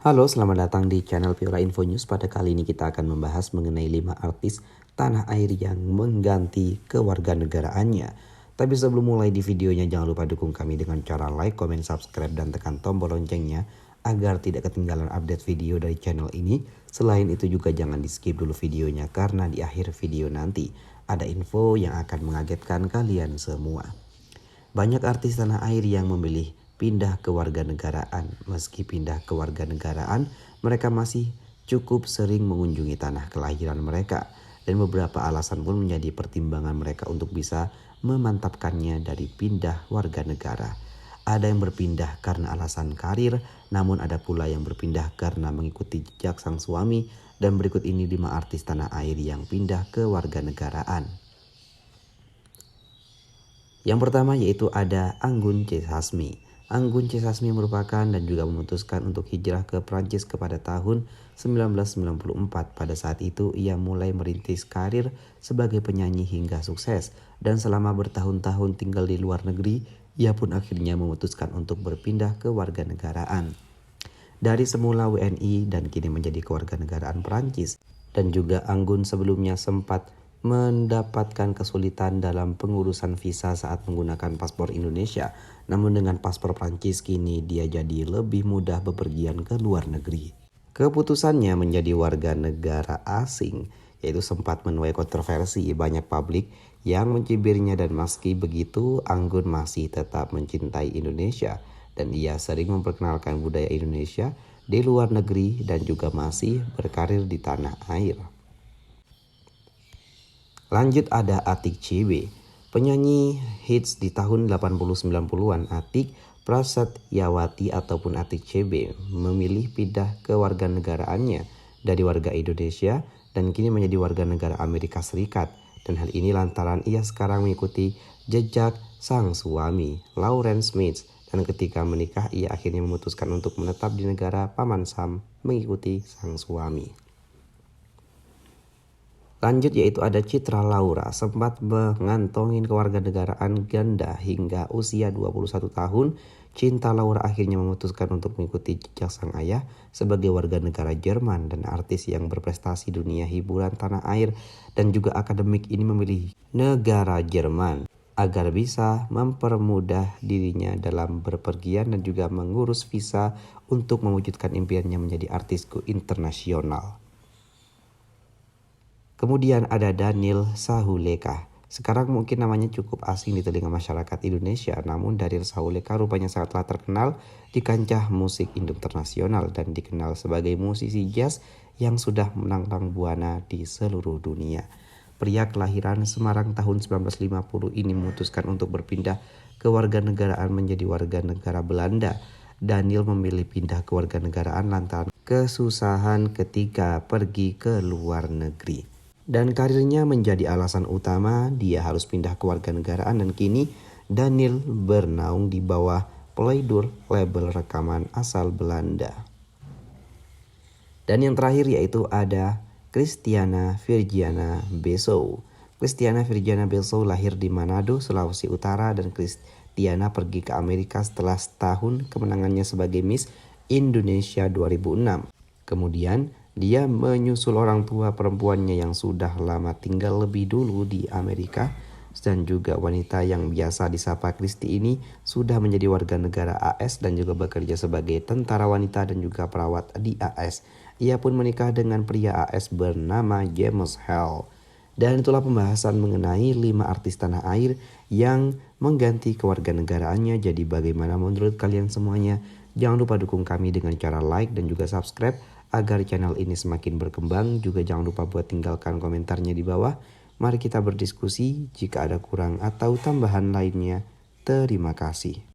Halo, selamat datang di channel Viola Info News. Pada kali ini kita akan membahas mengenai 5 artis tanah air yang mengganti kewarganegaraannya. Tapi sebelum mulai di videonya, jangan lupa dukung kami dengan cara like, comment, subscribe, dan tekan tombol loncengnya agar tidak ketinggalan update video dari channel ini. Selain itu juga jangan di skip dulu videonya karena di akhir video nanti ada info yang akan mengagetkan kalian semua. Banyak artis tanah air yang memilih pindah kewarganegaraan. Meski pindah kewarganegaraan, mereka masih cukup sering mengunjungi tanah kelahiran mereka. Dan beberapa alasan pun menjadi pertimbangan mereka untuk bisa memantapkannya dari pindah warga negara. Ada yang berpindah karena alasan karir, namun ada pula yang berpindah karena mengikuti jejak sang suami. Dan berikut ini 5 artis tanah air yang pindah ke warganegaraan. Yang pertama yaitu ada Anggun C. Sasmi. Anggun C. Sasmi merupakan dan juga memutuskan untuk hijrah ke Prancis pada tahun 1994. Pada saat itu ia mulai merintis karir sebagai penyanyi hingga sukses. Dan selama bertahun-tahun tinggal di luar negeri, ia pun akhirnya memutuskan untuk berpindah ke warganegaraan. Dari semula WNI dan kini menjadi kewarganegaraan Prancis. Dan juga Anggun sebelumnya sempat mendapatkan kesulitan dalam pengurusan visa saat menggunakan paspor Indonesia. Namun dengan paspor Prancis kini dia jadi lebih mudah bepergian ke luar negeri. Keputusannya menjadi warga negara asing yaitu sempat menuai kontroversi banyak publik yang mencibirnya, dan meski begitu Anggun masih tetap mencintai Indonesia dan ia sering memperkenalkan budaya Indonesia di luar negeri dan juga masih berkarir di tanah air. Lanjut ada Atik CB, penyanyi hits di tahun 80-90-an. Atik Prasetyawati ataupun Atik CB memilih pindah ke warganegaraannya dari warga Indonesia dan kini menjadi warga negara Amerika Serikat. Dan hal ini lantaran ia sekarang mengikuti jejak sang suami, Lawrence Smith. Dan ketika menikah ia akhirnya memutuskan untuk menetap di negara Paman Sam mengikuti sang suami. Lanjut yaitu ada Citra Laura, sempat mengantongi kewarganegaraan ganda hingga usia 21 tahun. Cinta Laura akhirnya memutuskan untuk mengikuti jejak sang ayah sebagai warga negara Jerman dan artis yang berprestasi dunia hiburan tanah air dan juga akademik ini memilih negara Jerman agar bisa mempermudah dirinya dalam berpergian dan juga mengurus visa untuk mewujudkan impiannya menjadi artis go internasional. Kemudian ada Daniel Sahuleka. Sekarang mungkin namanya cukup asing di telinga masyarakat Indonesia, namun Daniel Sahuleka rupanya sangatlah terkenal di kancah musik internasional dan dikenal sebagai musisi jazz yang sudah menantang buana di seluruh dunia. Pria kelahiran Semarang tahun 1950 ini memutuskan untuk berpindah ke warganegaraan menjadi warga negara Belanda. Daniel memilih pindah ke warganegaraan lantaran kesusahan ketika pergi ke luar negeri. Dan karirnya menjadi alasan utama dia harus pindah ke warganegaraan dan kini Daniel bernaung di bawah Playdoor, label rekaman asal Belanda. Dan yang terakhir yaitu ada Christiana Virgiana Besow. Christiana Virgiana Besow lahir di Manado, Sulawesi Utara, dan Christiana pergi ke Amerika setelah setahun kemenangannya sebagai Miss Indonesia 2006. Kemudian dia menyusul orang tua perempuannya yang sudah lama tinggal lebih dulu di Amerika, dan juga wanita yang biasa disapa Kristi ini sudah menjadi warga negara AS dan juga bekerja sebagai tentara wanita dan juga perawat di AS. Ia pun menikah dengan pria AS bernama James Hale. Dan itulah pembahasan mengenai 5 artis tanah air yang mengganti kewarganegaraannya. Jadi bagaimana menurut kalian semuanya? Jangan lupa dukung kami dengan cara like dan juga subscribe agar channel ini semakin berkembang. Juga jangan lupa buat tinggalkan komentarnya di bawah. Mari kita berdiskusi, jika ada kurang atau tambahan lainnya. Terima kasih.